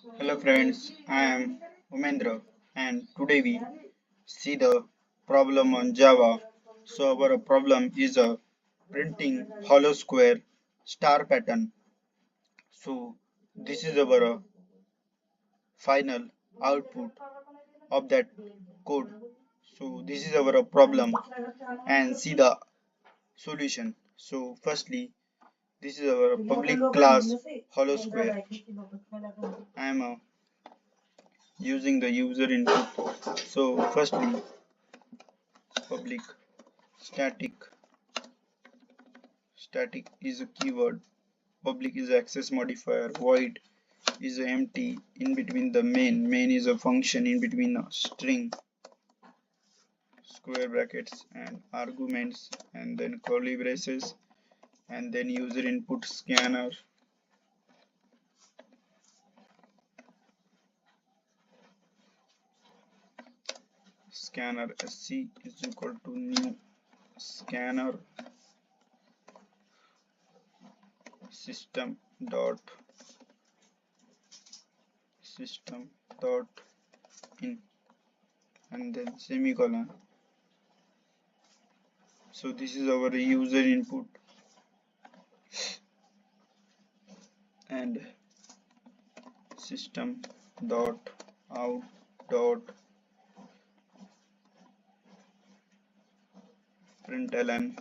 Hello friends, I am Umendra and today we see the problem on Java. So our problem is a printing hollow square star pattern. So this is our final output of that code. So this is our problem and see the solution. So firstly, this is our public class hollow square. I am using the user input. So firstly, public static is a keyword, public is access modifier, void is empty in between the main is a function in between a string, square brackets and arguments, and then curly braces, and then user input scanner, sc is equal to new scanner system dot in, and then semicolon. So this is our user input and system dot out dot println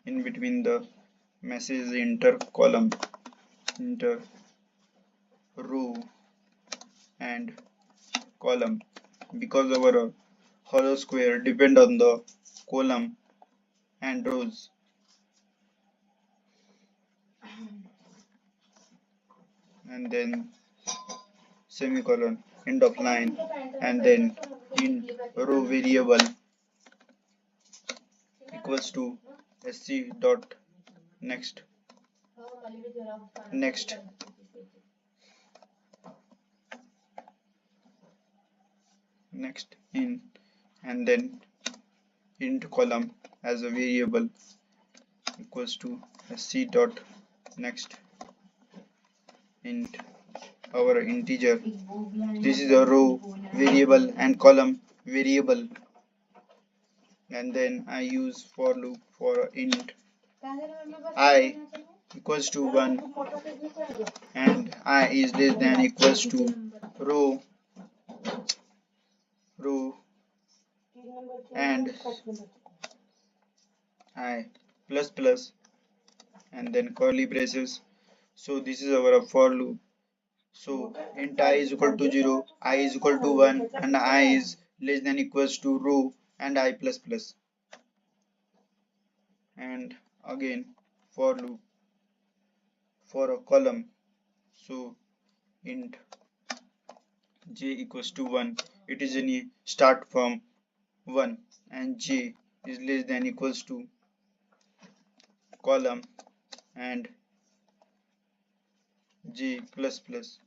in between the message inter column, inter row and column, because our hollow square depend on the column and rows. And then semicolon, end of line, and then int row variable equals to sc dot next in, and then int column as a variable equals to sc dot next int our integer. This is a row variable and column variable, and then I use for loop for int I equals to 1 and I is less than equals to row and I plus plus, and then curly braces. So this is our for loop. So int I is equal to 0, I is equal to 1, and I is less than equals to row and I plus plus, and again for loop for a column. So int j equals to 1, it is any start from 1, and j is less than equals to column and j plus plus,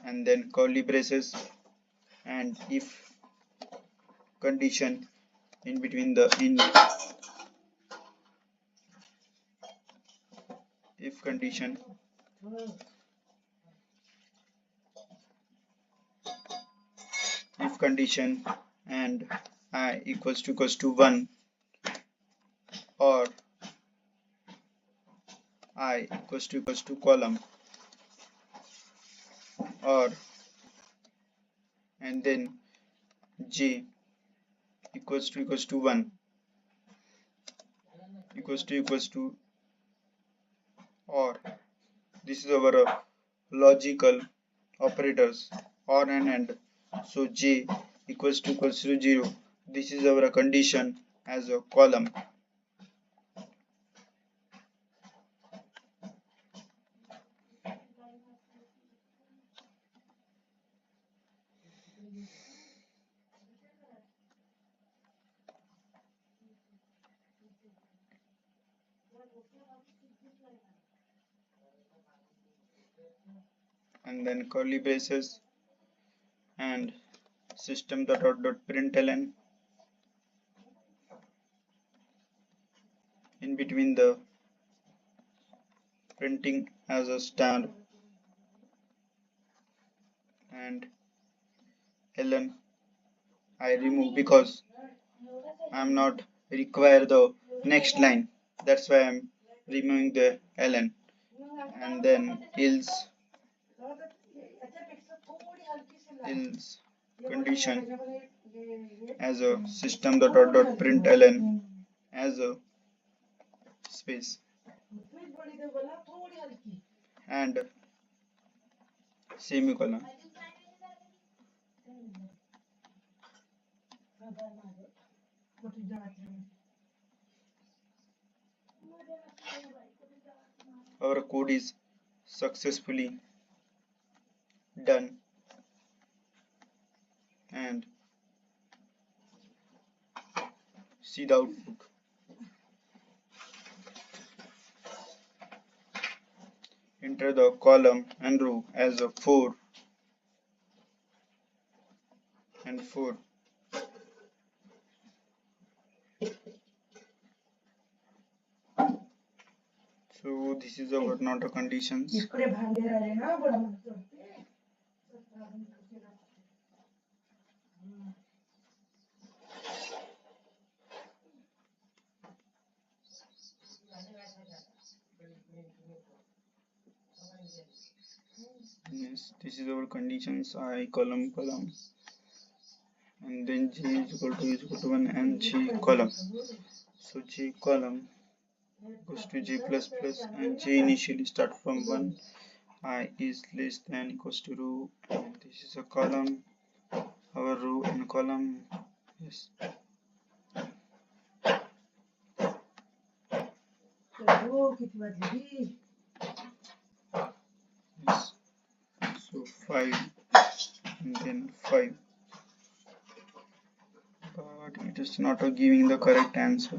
and then curly braces and if condition in between the if condition and I equals to 1 or I equals to column or, and then j equals to 1 equals to or. This is our logical operators or and. So j equals to 0. This is our condition as a column. And then curly braces and system.out.println in between the printing as a star and ln I remove because I'm not require the next line. That's why I'm removing the ln, and then else condition as a system.out.println as a space and semicolon. Our code is successfully done, and see the output. Enter the column and row as a 4 and 4. So this is our not a conditions. Yes, this is our conditions. I column and then j is equal to 1 and j column. So j column goes to j plus plus and j initially start from 1, I is less than equals to row, and this is a column, our row and column. Yes. Yes. So 5 and then 5, but it is not giving the correct answer.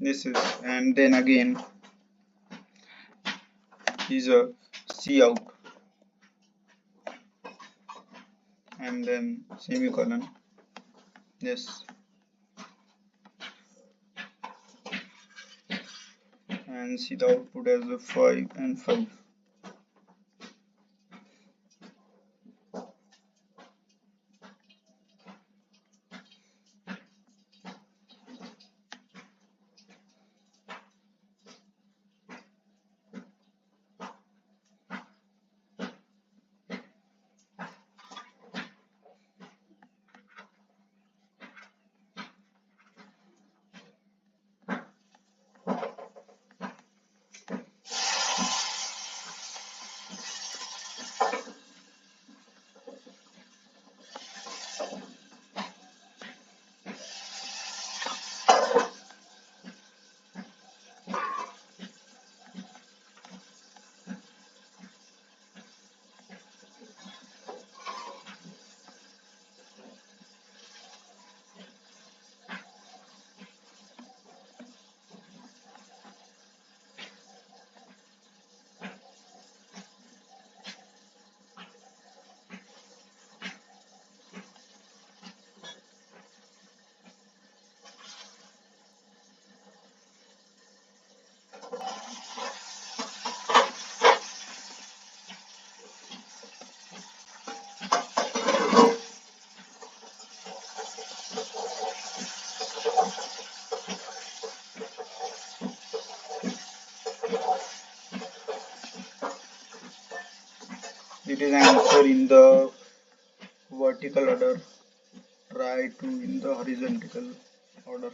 This is, and then again is a C out and then semicolon. Yes, and see the output as a 5 and 5. It is answer in the vertical order. Try to in the horizontal order.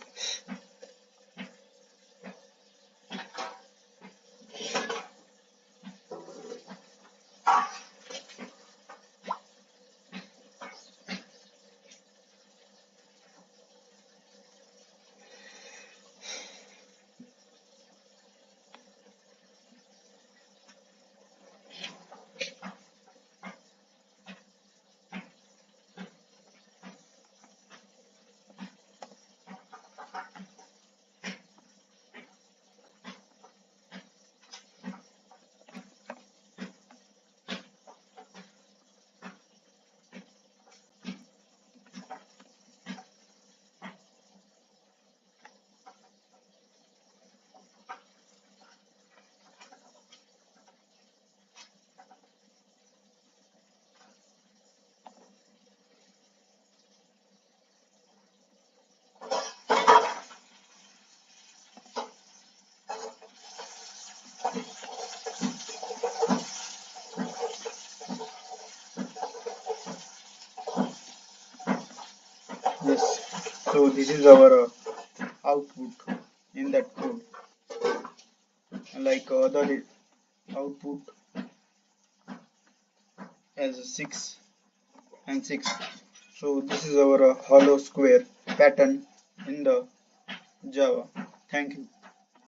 So this is our output in that code. Like other output as 6 and 6. So this is our hollow square pattern in the Java. Thank you.